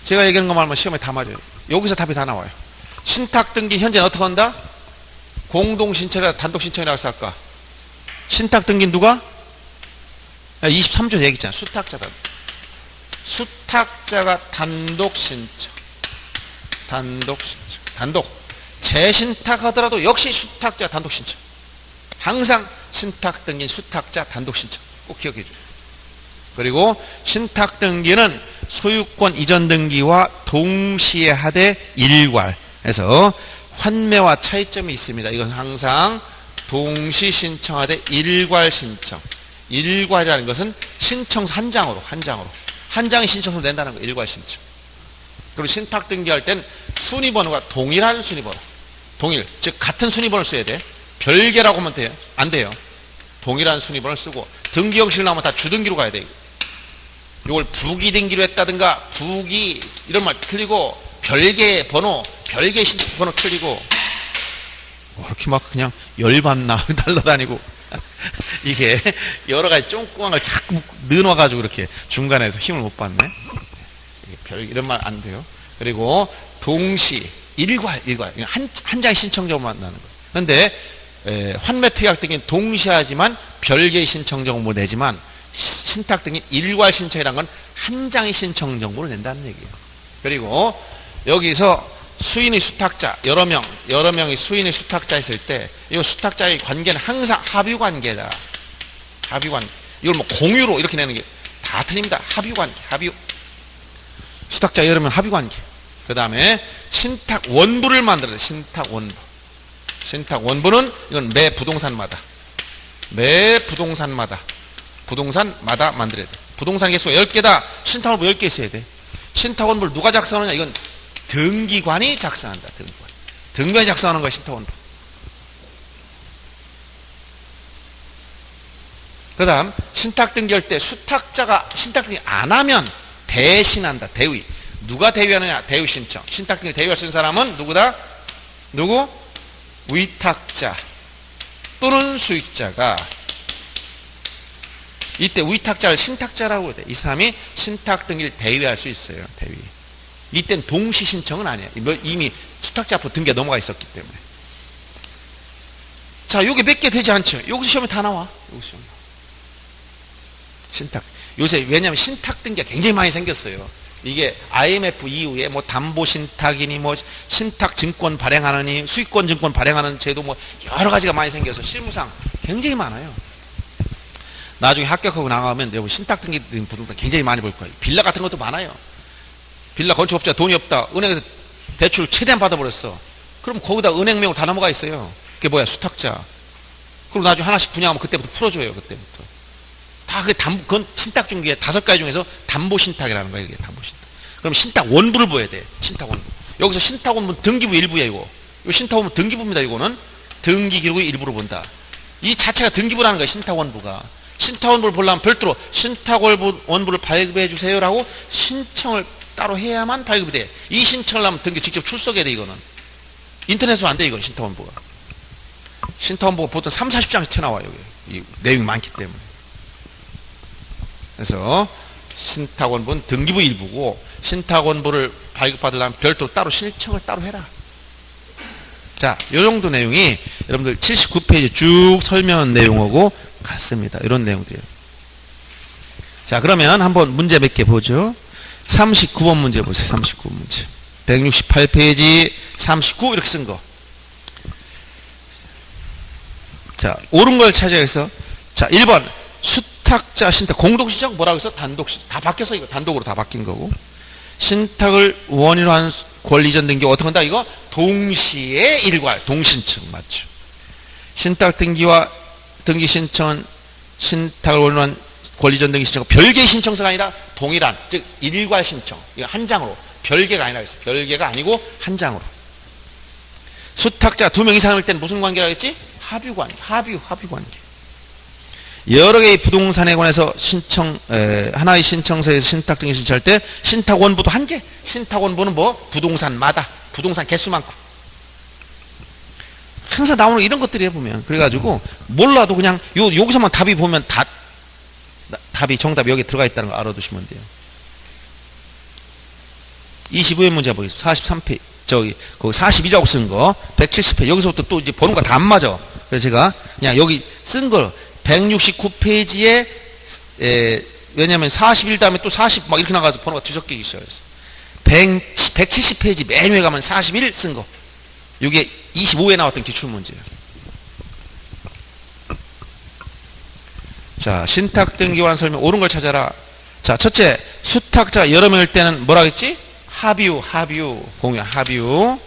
제가 얘기하는 것만 하면 시험에 다 맞아요. 여기서 답이 다 나와요. 신탁 등기 현재는 어떻게 한다? 공동 신청이라 단독 신청이라고 해서 아까 신탁 등기 누가? 23조 얘기했잖아. 수탁자가 단독 신청. 단독. 재신탁하더라도 역시 수탁자 단독 신청. 항상 신탁 등기 수탁자 단독 신청 꼭 기억해 줘요. 그리고 신탁 등기는 소유권 이전 등기와 동시에 하되 일괄해서 환매와 차이점이 있습니다. 이건 항상 동시 신청하되 일괄 신청. 일괄이라는 것은 신청서 한 장의 신청서를 낸다는 거예요. 일괄 신청. 그리고 신탁 등기할 땐 순위번호가 동일한 순위번호. 동일. 즉 같은 순위번호를 써야 돼. 별개라고 하면 돼요. 안 돼요. 동일한 순위번호를 쓰고 등기 형식 나오면 다 주등기로 가야 돼. 이걸 부기 등기로 했다든가 부기 이런 말 틀리고 별개 번호, 별개 신청번호 틀리고 이렇게 막 그냥 열받나 날라다니고 이게 여러 가지 쫑꾸한 걸 자꾸 넣어가지고 이렇게 중간에서 힘을 못 받네. 이런 말 안 돼요. 그리고 동시 일괄 한 장의 신청정보만 나는 거예요. 그런데 환매 특약 등은 동시에 하지만 별개의 신청정보 내지만 신탁 등이 일괄 신청이라는 건 한 장의 신청정보를 낸다는 얘기예요. 그리고 여기서 수인의 수탁자 여러 명의 수인의 수탁자 있을 때 이 수탁자의 관계는 항상 합의 관계다. 합의 관계. 이걸 뭐 공유로 이렇게 내는 게 다 틀립니다. 합의 관계. 수탁자 여러 명 합의 관계. 그 다음에 신탁 원부를 만들어야 돼. 신탁 원부. 신탁 원부는 이건 매 부동산마다 만들어야 돼. 부동산 개수가 10개다. 신탁 원부 10개 있어야 돼. 신탁 원부를 누가 작성하느냐? 이건 등기관이 작성한다. 등기관이 작성하는 거야. 신탁 원부. 그 다음 신탁 등기할 때 수탁자가 신탁 등기 안 하면 대신한다. 대위. 누가 대위하느냐? 대위 신청. 신탁 등기 대위할 수 있는 사람은 누구다? 누구? 위탁자 또는 수익자가. 이때 위탁자를 신탁자라고 해야 돼. 이 사람이 신탁 등기를 대위할 수 있어요. 대위. 이때는 동시 신청은 아니에요. 이미 수탁자 앞으로 등기가 넘어가 있었기 때문에. 자, 요게 몇 개 되지 않죠? 여기서 시험에 다 나와. 여기서 시험에. 신탁. 요새 왜냐하면 신탁 등기가 굉장히 많이 생겼어요. 이게 IMF 이후에 뭐 담보 신탁이니 뭐 신탁 증권 발행하느니 수익권 증권 발행하는 제도 뭐 여러 가지가 많이 생겨서 실무상 굉장히 많아요. 나중에 합격하고 나가면 여러분 신탁 등기 부동산 굉장히 많이 볼 거예요. 빌라 같은 것도 많아요. 빌라 건축업자가 돈이 없다. 은행에서 대출 최대한 받아버렸어. 그럼 거기다 은행명으로 다 넘어가 있어요. 그게 뭐야? 수탁자. 그리고 나중에 하나씩 분양하면 그때부터 풀어줘요. 그때부터. 다 그건 신탁 중에 5가지 중에서 담보 신탁이라는 거예요. 이게 담보 신탁. 그럼 신탁 원부를 보여야 돼. 신탁 원부. 여기서 신탁 원부는 등기부 일부야, 이거. 이 신탁 원부 등기부입니다, 이거는. 등기 기록의 일부로 본다. 이 자체가 등기부라는 거예요, 신탁 원부가. 신탁 원부를 보려면 별도로 신탁 원부를 발급해 주세요라고 신청을 따로 해야만 발급이 돼. 이 신청을 하면 등기 직접 출석해야 돼, 이거는. 인터넷으로 안 돼, 이건 신탁 원부가. 신탁 원부가 보통 30-40장씩 튀어나와요, 여기. 이 내용이 많기 때문에. 그래서 신탁원부는 등기부 일부고 신탁원부를 발급받으려면 별도로 따로 신청을 따로 해라. 자, 이 정도 내용이 여러분들 79페이지 쭉 설명한 내용하고 같습니다. 이런 내용들이에요. 자, 그러면 한번 문제 몇 개 보죠. 39번 문제 보세요. 39번 문제. 168페이지 39 이렇게 쓴 거. 자, 옳은 걸 찾아서 자, 1번 수탁자 신탁 공동신청 뭐라고 해서 단독신청 다 바뀌었어. 이거 단독으로 다 바뀐 거고. 신탁을 원인으로 한 권리전 등기 어떻게 한다? 이거 동시에 일괄 동신청 맞죠? 신탁 등기와 등기 신청은 신탁을 원인으로 한 권리전 등기 신청 별개의 신청서가 아니라 동일한 즉 일괄 신청 이거 한 장으로 별개가 아니라 했어. 별개가 아니고 한 장으로. 수탁자 2명 이상일 때는 무슨 관계라고 했지? 합의 관계. 합의 관계. 여러 개의 부동산에 관해서 하나의 신청서에서 신탁 등기 신청할 때 신탁 원부도 한 개. 신탁 원부는 뭐? 부동산마다. 부동산 개수만큼. 항상 나오는 이런 것들이에요, 보면. 그래가지고, 몰라도 그냥, 여기서만 답이 보면 정답이 여기 들어가 있다는 걸 알아두시면 돼요. 25회 문제 보겠습니다. 43페이지. 거기 42라고 쓴 거. 170페이지. 여기서부터 또 이제 번호가 다 안 맞아. 그래서 제가 그냥 여기 쓴 걸 169페이지에 왜냐면 41 다음에 또 40 막 이렇게 나가서 번호가 뒤섞이기 시작했어. 170페이지 맨 위에 가면 41 쓴 거. 이게 25에 나왔던 기출문제예요. 자, 신탁 등기관 설명 옳은 걸 찾아라. 자, 첫째, 수탁자 여러 명일 때는 뭐라고 했지? 합유, 공유, 합유.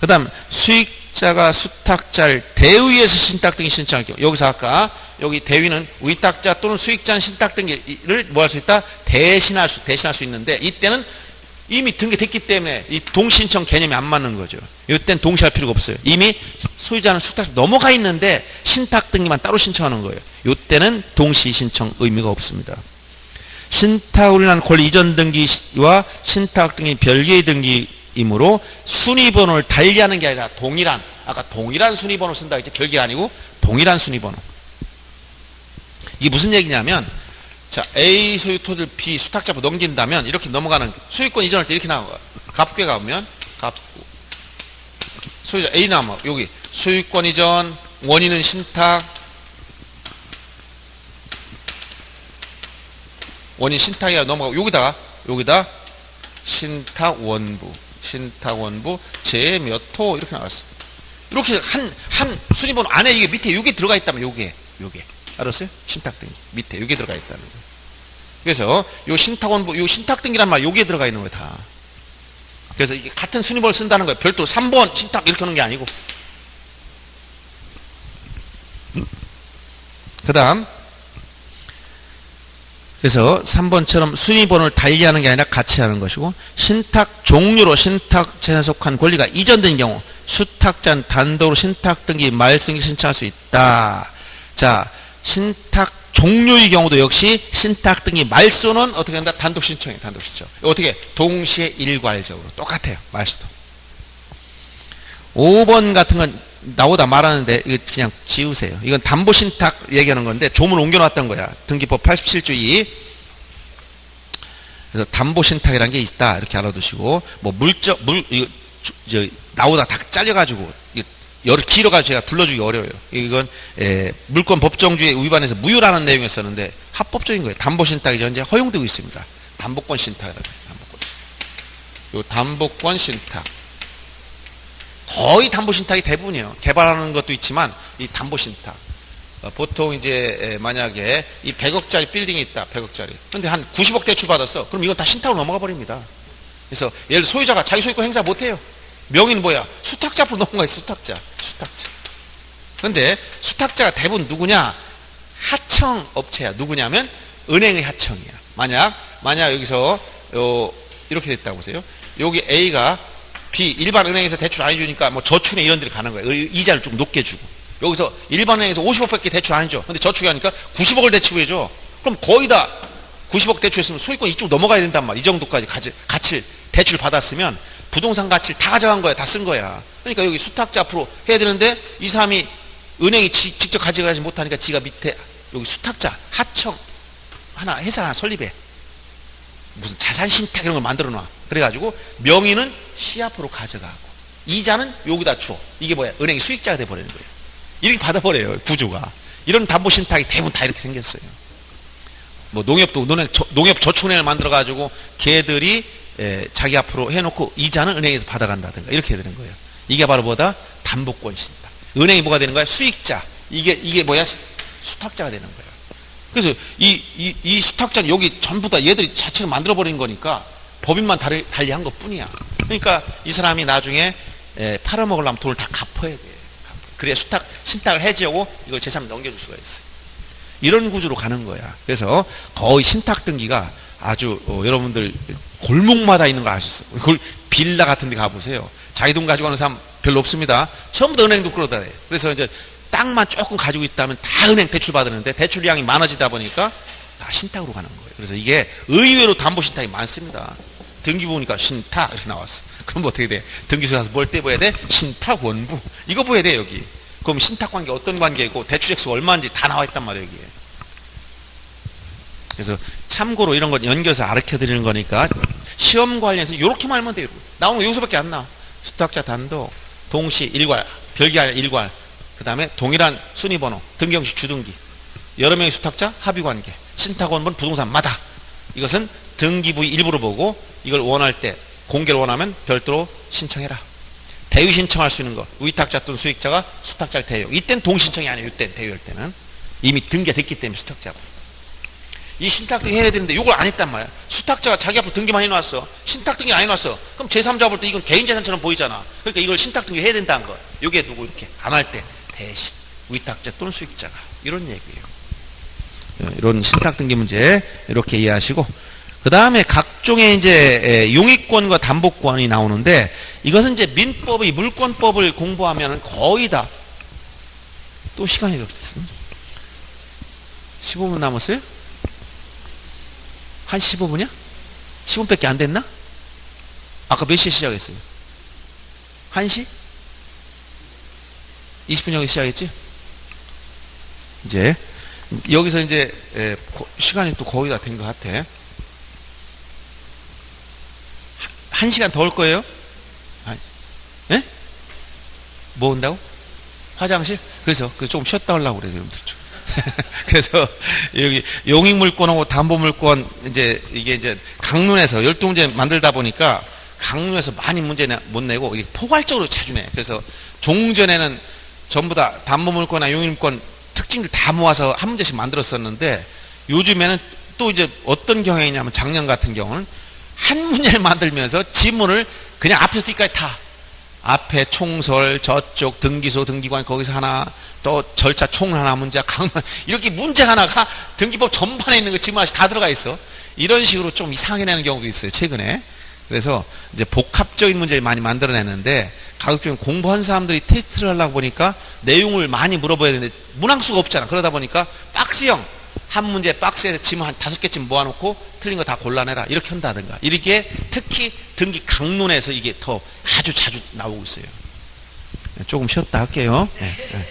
그 다음, 수익자가 수탁자를 대위에서 신탁 등기 신청할 경우. 여기서 아까, 여기 대위는 위탁자 또는 수익자는 신탁 등기를 뭐 할 수 있다? 대신할 수 있는데, 이때는 이미 등기됐기 때문에 이 동신청 개념이 안 맞는 거죠. 이때는 동시할 필요가 없어요. 이미 소유자는 수탁자 넘어가 있는데 신탁 등기만 따로 신청하는 거예요. 이때는 동시 신청 의미가 없습니다. 신탁으로 인한 권리 이전 등기와 신탁 등기 별개의 등기이므로 순위번호를 달리하는 게 아니라 동일한, 아까 동일한 순위번호 쓴다 했지, 별개가 아니고 동일한 순위번호. 이게 무슨 얘기냐면, 자, A 소유 토지를 B 수탁자로 넘긴다면 이렇게 넘어가는, 소유권 이전할 때 이렇게 나와요. 갑구에 가면 갑구, 소유자 A 나와 여기 소유권 이전, 원인은 신탁, 원인 신탁이라 넘어가고, 여기다 신탁 원부 제 몇 호 이렇게 나왔어. 이렇게 한 순위번호 안에 이게 밑에 요게 들어가 있다면 요게 알았어요? 신탁 등기 밑에 요게 들어가 있다는 거예요. 그래서 요 신탁 원부, 요 신탁 등기란 말 요게 들어가 있는 거예요, 다. 그래서 이게 같은 순위번호를 쓴다는 거예요. 별도 3번 신탁 이렇게 하는 게 아니고. 그다음, 그래서 3번처럼 순위번호를 달리하는 게 아니라 같이 하는 것이고, 신탁 종류로 신탁자에 속한 권리가 이전된 경우 수탁자는 단독으로 신탁 등기 말승기 신청할 수 있다. 자, 신탁 종류의 경우도 역시 신탁 등기 말소는 어떻게 한다? 단독 신청이에요. 단독 신청. 어떻게? 동시에 일괄적으로 똑같아요. 말소도. 5번 같은 건 나오다 말하는데 이거 그냥 지우세요. 이건 담보 신탁 얘기하는 건데 조문 옮겨놨던 거야. 등기법 87조 2. 그래서 담보 신탁이라는 게 있다. 이렇게 알아두시고, 뭐 이거 나오다 다 잘려가지고 길어가지고 제가 불러주기 어려워요. 이건 물권 법정주의 위반해서 무효라는 내용이었었는데 합법적인 거예요. 담보 신탁이 현재 허용되고 있습니다. 담보권 신탁이라고 해요. 담보권 신탁. 거의 담보 신탁이 대부분이에요. 개발하는 것도 있지만 이 담보 신탁. 보통 이제 만약에 이 100억짜리 빌딩이 있다. 100억짜리. 근데 한 90억 대출 받았어. 그럼 이건 다 신탁으로 넘어가 버립니다. 그래서 예를 들어 소유자가 자기 소유권 행사 못 해요. 명의는 뭐야? 수탁자 앞으로 넘어가 있어. 수탁자. 근데 수탁자가 대부분 누구냐? 하청 업체야. 누구냐면 은행의 하청이야. 만약 여기서 이렇게 됐다고 보세요. 여기 A가 B 일반 은행에서 대출 안 해주니까 뭐 저축에 이런 데를 가는 거예요. 이자를 좀 높게 주고. 여기서 일반 은행에서 50억밖에 대출 안 해줘. 근데 저축이 하니까 90억을 대출해줘. 그럼 거의 다 90억 대출했으면 소유권 이쪽 넘어가야 된단 말이야. 이 정도까지 가치를 대출 받았으면 부동산 가치를 다 가져간 거야. 다 쓴 거야. 그러니까 여기 수탁자 앞으로 해야 되는데 이 사람이 은행이 직접 가져가지 못하니까 지가 밑에 여기 수탁자 하청 회사 하나 설립해. 무슨 자산신탁 이런 걸 만들어 놔. 그래가지고 명의는 시 앞으로 가져가고 이자는 여기다 줘. 이게 뭐야? 은행이 수익자가 돼버리는 거예요. 이렇게 받아버려요. 구조가. 이런 담보신탁이 대부분 다 이렇게 생겼어요. 뭐 농협도 농협 저축은행을 만들어가지고 걔들이 자기 앞으로 해놓고 이자는 은행에서 받아간다든가 이렇게 되는 거예요. 이게 바로 뭐다? 담보권 신탁. 은행이 뭐가 되는 거야? 수익자. 이게 뭐야? 수탁자가 되는 거야. 그래서 이 수탁자는 여기 전부 다 얘들이 자체를 만들어버린 거니까 법인만 달리한 것 뿐이야. 그러니까 이 사람이 나중에 팔아먹으려면 돈을 다 갚아야 돼. 그래야 신탁을 해지하고 이걸 재산 넘겨줄 수가 있어요. 이런 구조로 가는 거야. 그래서 거의 신탁 등기가 아주 여러분들 골목마다 있는 거 아셨어요? 그걸 빌라 같은 데 가보세요. 자기 돈 가지고 가는 사람 별로 없습니다. 전부 다 은행도 끌어다녀요. 그래서 이제 땅만 조금 가지고 있다면 다 은행 대출 받았는데 대출량이 많아지다 보니까 다 신탁으로 가는 거예요. 그래서 이게 의외로 담보신탁이 많습니다. 등기 보니까 신탁 이렇게 나왔어. 그럼 어떻게 돼? 등기소에 가서 뭘 떼봐야 돼? 신탁 원부. 이거 보여야 돼, 여기. 그럼 신탁 관계 어떤 관계고 대출액수 얼마인지 다 나와 있단 말이에요, 여기에. 그래서 참고로 이런 것 연결해서 가르쳐 드리는 거니까 시험 관련해서 이렇게만 알면 돼요. 나오는 거 여기서밖에 안 나와. 수탁자 단독, 동시, 일괄, 별개 아니라 일괄. 그 다음에 동일한 순위번호, 등기형식 주등기. 여러 명의 수탁자, 합의관계. 신탁원본 부동산마다. 이것은 등기부의 일부로 보고 이걸 원할 때 공개를 원하면 별도로 신청해라. 대유 신청할 수 있는 거. 위탁자 또는 수익자가 수탁자를 대유. 이때는 동신청이 아니에요. 이때는 대유할 때는. 이미 등기됐기 때문에 수탁자가. 이 신탁등기 해야 되는데 이걸 안 했단 말이야. 수탁자가 자기 앞으로 등기만 해놨어. 신탁등기 안 해놨어. 그럼 제3자 볼 때 이건 개인재산처럼 보이잖아. 그러니까 이걸 신탁등기 해야 된다는 거. 이게 누구 이렇게 안 할 때 대신 위탁자 또는 수익자가. 이런 얘기예요. 이런 신탁등기 문제 이렇게 이해하시고, 그 다음에 각종의 이제 용익권과 담보권이 나오는데, 이것은 이제 민법의 물권법을 공부하면 거의 다, 또 시간이 없었어. 15분 남았어요? 한 15분이야? 15분밖에 안 됐나? 아까 몇 시에 시작했어요? 1시? 20분 여기 시작했지? 이제 여기서 이제 시간이 또 거의 다 된 것 같아. 1시간 더 올 거예요? 예? 뭐 온다고? 화장실? 그래서 조금 쉬었다 오려고 그래요, 여러분들 좀. 그래서 여기 용익물권하고 담보물권 이제 이게 이제 강론에서 12문제 만들다 보니까 강론에서 많이 문제 못 내고 이게 포괄적으로 자주 내. 그래서 종전에는 전부 다 담보물권이나 용익물권 특징들 다 모아서 한 문제씩 만들었었는데, 요즘에는 또 이제 어떤 경향이냐면 작년 같은 경우는 한 문제를 만들면서 지문을 그냥 앞에서 뒤까지 다 앞에 총설, 저쪽 등기소, 등기관 거기서 하나, 또 절차 총 하나 문제, 강론 이렇게 문제 하나가 등기법 전반에 있는 거 지문하나씩 다 들어가 있어. 이런 식으로 좀 이상하게 내는 경우도 있어요, 최근에. 그래서 이제 복합적인 문제를 많이 만들어내는데, 가급적이면 공부한 사람들이 테스트를 하려고 보니까 내용을 많이 물어봐야 되는데 문항수가 없잖아. 그러다 보니까 박스형 한 문제 박스에서 지문 한 5개쯤 모아놓고 틀린 거 다 골라내라 이렇게 한다든가, 이렇게 특히 등기 강론에서 이게 더 아주 자주 나오고 있어요. 조금 쉬었다 할게요. 네, 네.